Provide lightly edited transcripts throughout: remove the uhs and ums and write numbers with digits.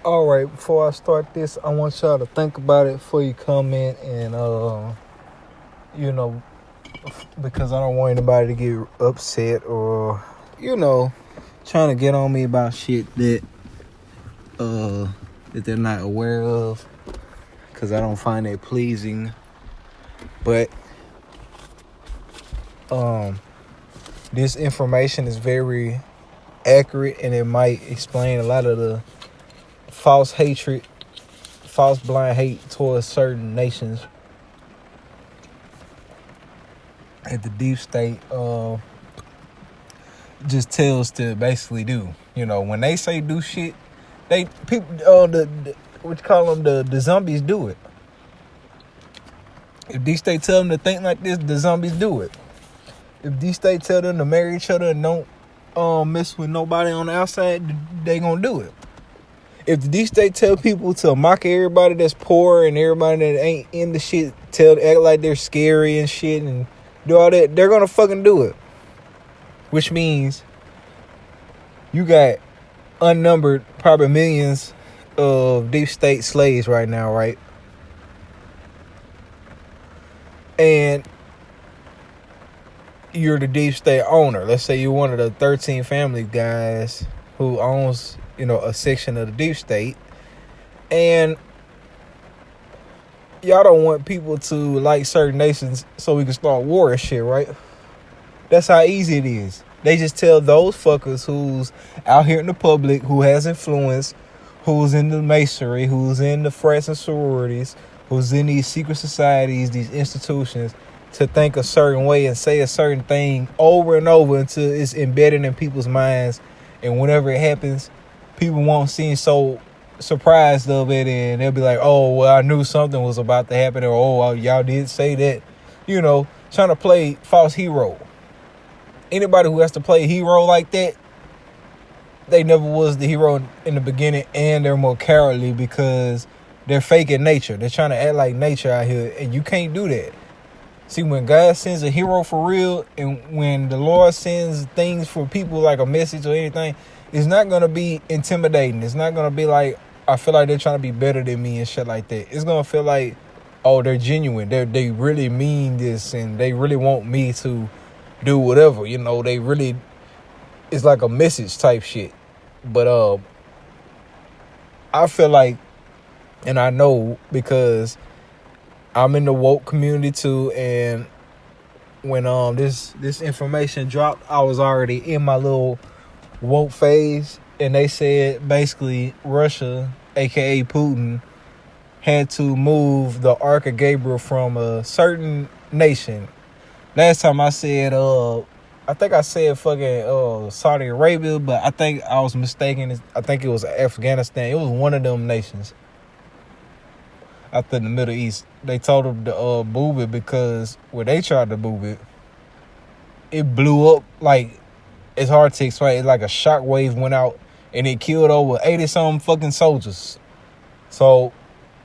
All right, before I start this, I want y'all to think about it before you comment and, you know, because I don't want anybody to get upset or, you know, trying to get on me about shit that they're not aware of, because I don't find it pleasing. But, this information is very accurate and it might explain a lot of the false hatred, false blind hate towards certain nations that the deep state just tells to basically do. You know, when they say do shit, they people the what you call them, the zombies do it. If deep state tell them to think like this, the zombies do it. If deep state tell them to marry each other and don't mess with nobody on the outside, they gonna do it. If the deep state tell people to mock everybody that's poor and everybody that ain't in the shit, act like they're scary and shit and do all that, they're gonna fucking do it. Which means you got unnumbered, probably millions of deep state slaves right now, right? And you're the deep state owner. Let's say you're one of the 13 family guys who owns, a section of the deep state, and y'all don't want people to like certain nations so we can start war and shit, right? That's how easy it is. They just tell those fuckers who's out here in the public, who has influence, who's in the masonry, who's in the frats and sororities, who's in these secret societies, these institutions, to think a certain way and say a certain thing over and over until it's embedded in people's minds. And whenever it happens, people won't seem so surprised of it, and they'll be like, oh, well, I knew something was about to happen, or, oh, well, y'all did say that. Trying to play false hero. Anybody who has to play hero like that, they never was the hero in the beginning, and they're more cowardly because they're fake in nature. They're trying to act like nature out here, and you can't do that. See, when God sends a hero for real, and when the Lord sends things for people like a message or anything, it's not going to be intimidating. It's not going to be like, I feel like they're trying to be better than me and shit like that. It's going to feel like, oh, they're genuine. They really mean this, and they really want me to do whatever. They really, it's like a message type shit. But I feel like, and I know because I'm in the woke community too, and when this information dropped, I was already in my little woke phase, and they said basically Russia, aka Putin, had to move the Ark of Gabriel from a certain nation. Last time I said I think I said fucking Saudi Arabia, but I think I was mistaken. I think it was Afghanistan. It was one of them nations out there in the Middle East. They told them to move it because when they tried to move it, it blew up. Like, it's hard to explain. It's like a shockwave went out and it killed over 80-something fucking soldiers. So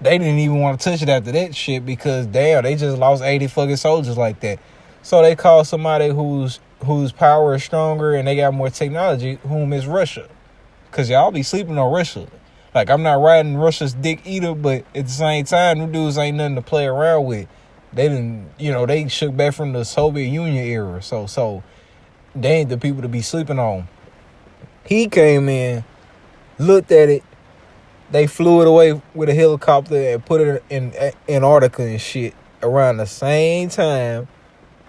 they didn't even want to touch it after that shit because, damn, they just lost 80 fucking soldiers like that. So they called somebody whose power is stronger and they got more technology, whom is Russia. Because y'all be sleeping on Russia. Like, I'm not riding Russia's dick either, but at the same time, them dudes ain't nothing to play around with. They didn't, they shook back from the Soviet Union era. So they ain't the people to be sleeping on. He came in, looked at it. They flew it away with a helicopter and put it in Antarctica and shit. Around the same time,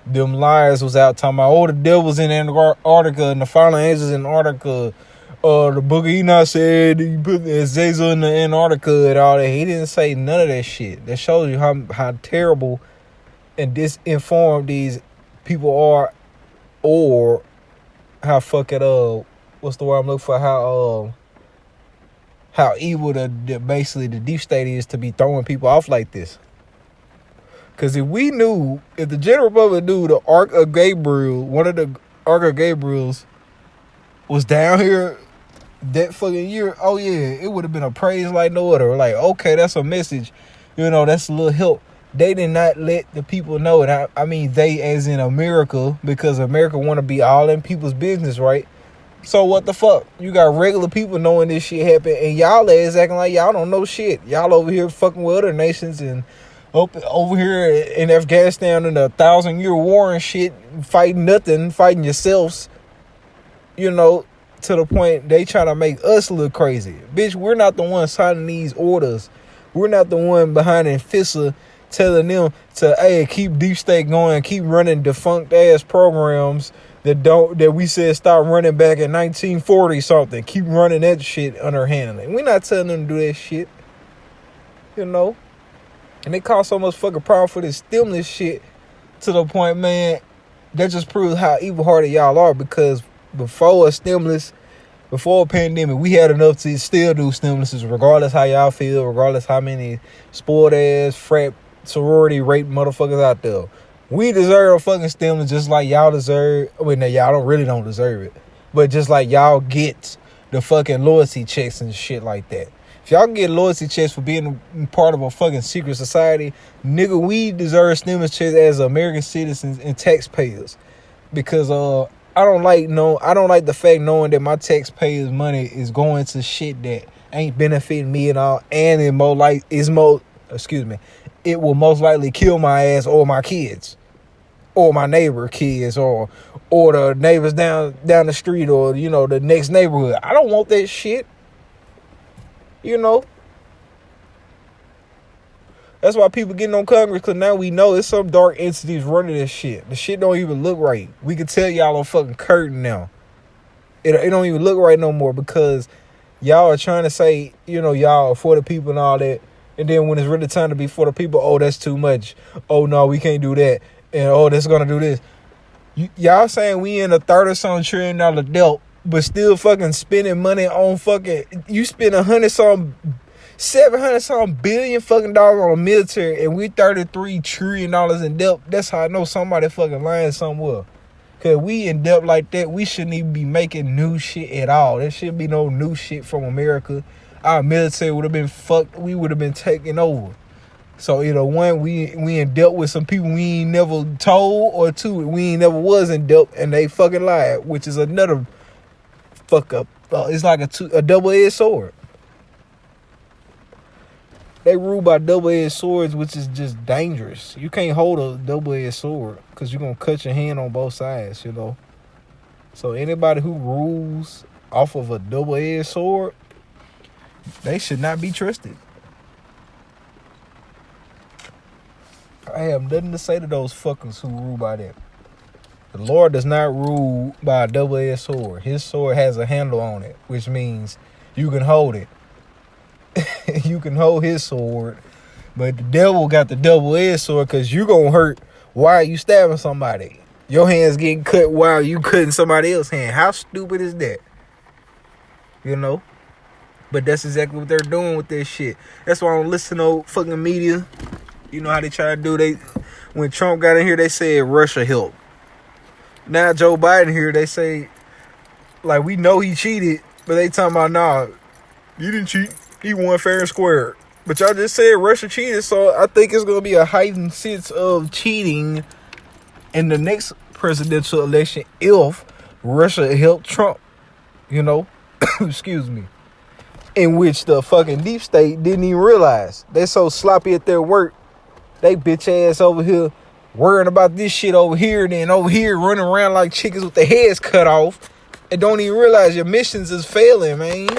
them liars was out talking about, oh, the devil's in Antarctica and the fallen angels in Antarctica. The book of Enoch said he put Azazel in the Antarctica and all that. He didn't say none of that shit. That shows you how terrible and disinformed these people are, or how fucking what's the word I'm looking for? How evil basically the deep state is to be throwing people off like this. Because if the general public knew the Ark of Gabriel, one of the Ark of Gabriels was down here that fucking year, oh yeah, it would have been a praise like no other. Like, okay, that's a message, that's a little help. They did not let the people know it. I mean, they as in America, because America want to be all in people's business, right? So what the fuck? You got regular people knowing this shit happened, and y'all is acting like y'all don't know shit. Y'all over here fucking with other nations and over here in Afghanistan in a 1,000-year war and shit, fighting nothing, fighting yourselves. You know, to the point they trying to make us look crazy. Bitch, we're not the ones signing these orders. We're not the one behind in FISA telling them to, hey, keep Deepstate going, keep running defunct ass programs that we said stop running back in 1940 something. Keep running that shit underhandedly. We're not telling them to do that shit. You know? And they cause so much fucking problem for this stimulus shit to the point, man, that just proves how evil-hearted y'all are, because before a stimulus, before a pandemic, we had enough to still do stimuluses, regardless how y'all feel, regardless how many spoiled ass, frat, sorority, rape motherfuckers out there. We deserve a fucking stimulus just like y'all deserve. I mean, y'all really don't deserve it. But just like y'all get the fucking loyalty checks and shit like that. If y'all get loyalty checks for being part of a fucking secret society, nigga, we deserve stimulus checks as American citizens and taxpayers. Because I don't like the fact knowing that my taxpayers' money is going to shit that ain't benefiting me at all, and it will most likely kill my ass or my kids, or my neighbor kids, or the neighbors down the street, or, you know, the next neighborhood. I don't want that shit. You know. That's why people getting on Congress, because now we know it's some dark entities running this shit. The shit don't even look right. We can tell y'all on fucking curtain now. It don't even look right no more, because y'all are trying to say, you know, y'all are for the people and all that. And then when it's really time to be for the people, oh, that's too much. Oh, no, we can't do that. And, oh, that's going to do this. Y'all saying we in a $30-some trillion debt, but still fucking spending money on fucking, you spend 700-some billion fucking dollars on the military, and we $33 trillion in debt. That's how I know somebody fucking lying somewhere. Cause we in debt like that, we shouldn't even be making new shit at all. There shouldn't be no new shit from America. Our military would have been fucked. We would have been taken over. So either one, we in debt with some people we ain't never told, or two, we ain't never was in debt and they fucking lied, which is another fuck up. It's like a double-edged sword. They rule by double-edged swords, which is just dangerous. You can't hold a double-edged sword because you're going to cut your hand on both sides, you know. So anybody who rules off of a double-edged sword, they should not be trusted. I have nothing to say to those fuckers who rule by that. The Lord does not rule by a double-edged sword. His sword has a handle on it, which means you can hold it. You can hold his sword, but the devil got the double-edged sword because you gonna hurt while you stabbing somebody. Your hand's getting cut while you cutting somebody else's hand. How stupid is that? You know? But that's exactly what they're doing with this shit. That's why I don't listen to fucking media. You know how they try to do? When Trump got in here, they said Russia helped. Now Joe Biden here, they say, like, we know he cheated, but they talking about, nah, you didn't cheat. He won fair and square. But y'all just said Russia cheated, so I think it's going to be a heightened sense of cheating in the next presidential election if Russia helped Trump, you know? Excuse me. In which the fucking deep state didn't even realize. They so sloppy at their work. They bitch ass over here worrying about this shit over here, and then over here running around like chickens with their heads cut off, and don't even realize your missions is failing, man.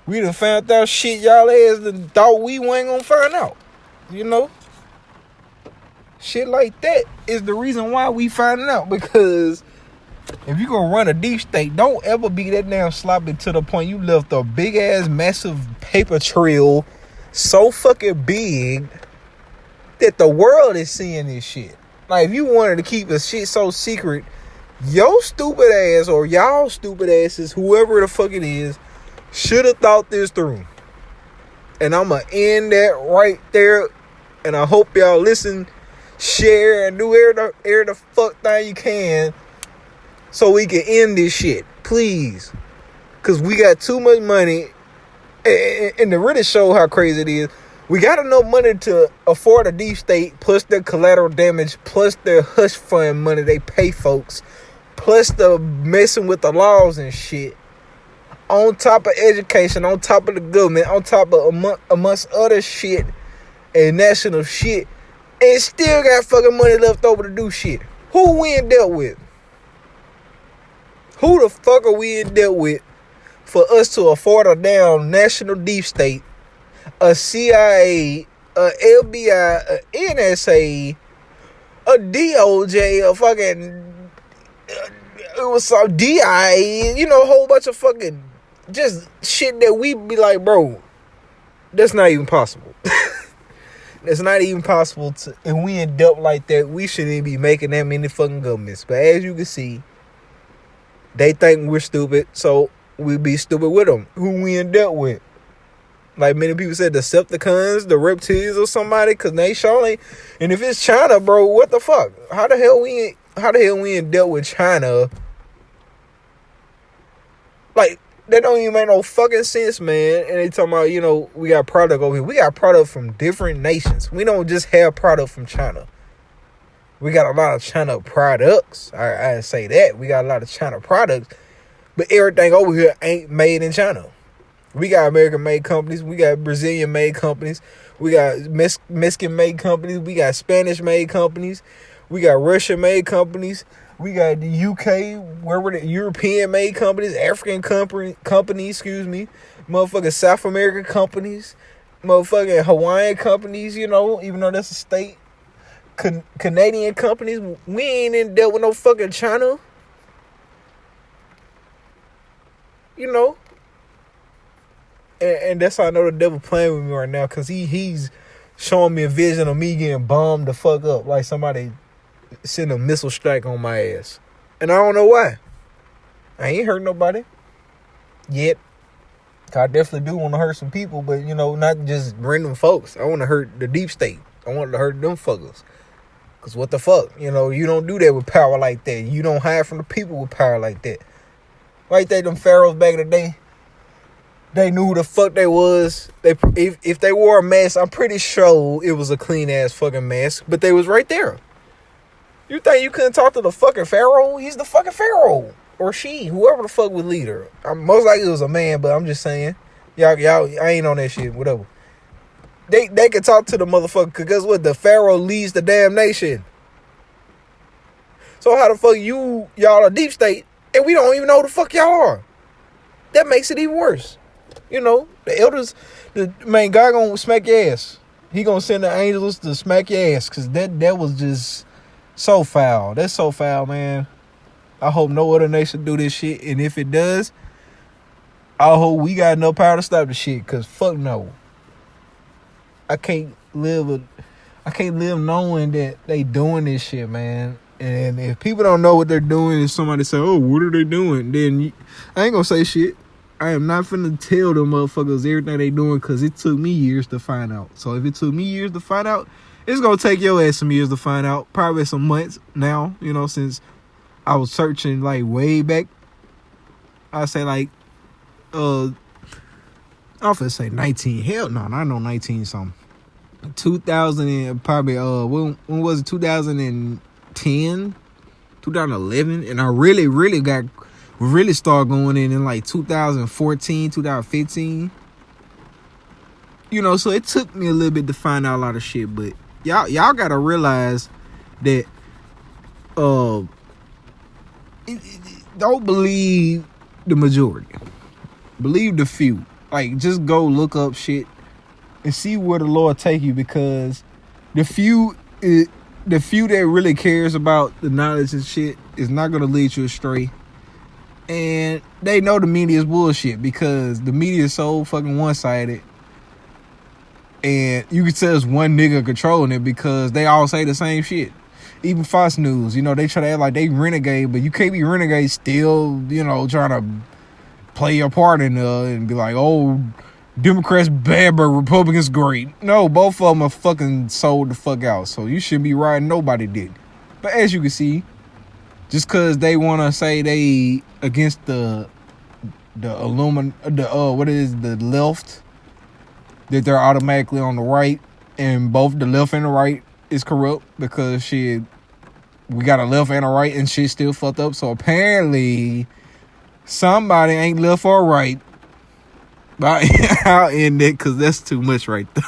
We done found out shit y'all ass and thought we ain't gonna find out. You know? Shit like that is the reason why we finding out. Because if you gonna run a deep state, don't ever be that damn sloppy to the point you left a big ass massive paper trail so fucking big that the world is seeing this shit. Like, if you wanted to keep a shit so secret, your stupid ass or y'all stupid asses, whoever the fuck it is, should have thought this through. And I'm going to end that right there. And I hope y'all listen, share, and do every the fuck thing you can so we can end this shit. Please. Because we got too much money. And to really show how crazy it is, we got enough money to afford a deep state, plus their collateral damage, plus their hush fund money they pay folks, plus the messing with the laws and shit, on top of education, on top of the government, on top of amongst other shit and national shit, and still got fucking money left over to do shit. Who we in debt with? Who the fuck are we in debt with for us to afford a damn national deep state, a CIA, a LBI, a NSA, a DOJ, a fucking it was some DIA, you know, a whole bunch of fucking just shit that we be like, bro, that's not even possible. It's not even possible to, and we in debt like that. We shouldn't be making that many fucking governments. But as you can see, they think we're stupid, so we be stupid with them. Who we in debt with? Like many people said, the Decepticons, the reptiles, or somebody, because they surely. And if it's China, bro, what the fuck? How the hell we in debt with China? Like, that don't even make no fucking sense, man. And they talking about, you know, we got product over here. We got product from different nations. We don't just have product from China. We got a lot of China products. I say that. We got a lot of China products. But everything over here ain't made in China. We got American-made companies. We got Brazilian-made companies. We got Mexican-made companies. We got Spanish-made companies. We got Russian-made companies. We got the UK, where were the European-made companies, African companies, motherfucking South American companies, motherfucking Hawaiian companies, you know, even though that's a state. Canadian companies. We ain't in debt with no fucking China. You know. And that's how I know the devil playing with me right now, because he's showing me a vision of me getting bombed the fuck up, like somebody send a missile strike on my ass. And I don't know why. I ain't hurt nobody yet. I definitely do want to hurt some people, but, you know, not just random folks. I want to hurt the deep state. I want to hurt them fuckers. Because what the fuck? You know, you don't do that with power like that. You don't hide from the people with power like that. Like that, them pharaohs back in the day, they knew who the fuck they was. If they wore a mask, I'm pretty sure it was a clean ass fucking mask, but they was right there. You think you couldn't talk to the fucking pharaoh? He's the fucking pharaoh. Or she, whoever the fuck was leader. Most likely it was a man, but I'm just saying. Y'all, I ain't on that shit, whatever. They can talk to the motherfucker, because guess what? The pharaoh leads the damn nation. So how the fuck y'all are deep state, and we don't even know who the fuck y'all are? That makes it even worse. You know, the elders, God gonna smack your ass. He gonna send the angels to smack your ass, because that was just so foul. That's so foul, man. I hope no other nation do this shit. And if it does, I hope we got enough power to stop the shit. Because fuck no. I can't live knowing that they doing this shit, man. And if people don't know what they're doing, and somebody say, oh, what are they doing? Then I ain't gonna say shit. I am not finna tell them motherfuckers everything they doing, because it took me years to find out. So if it took me years to find out, it's gonna take your ass some years to find out. Probably some months now, you know, since I was searching like way back. I say like, I'm finna say 19. Hell no, I know 19 something. 2000 and probably when was it? 2010, 2011, and I really started going in like 2014, 2015. You know, so it took me a little bit to find out a lot of shit, but y'all gotta realize that don't believe the majority. Believe the few. Like, just go look up shit and see where the Lord take you, because the few that really cares about the knowledge and shit is not gonna lead you astray. And they know the media is bullshit, because the media is so fucking one-sided. And you can tell it's one nigga controlling it, because they all say the same shit. Even Fox News, you know, they try to act like they renegade, but you can't be renegade still, you know, trying to play your part in and be like, oh, Democrats bad, but Republicans great. No, both of them are fucking sold the fuck out. So you shouldn't be riding nobody dick. But as you can see, just because they want to say they against the left, that they're automatically on the right, and both the left and the right is corrupt, because shit, we got a left and a right and shit still fucked up. So apparently somebody ain't left or right. But I'll end it because that's too much right there.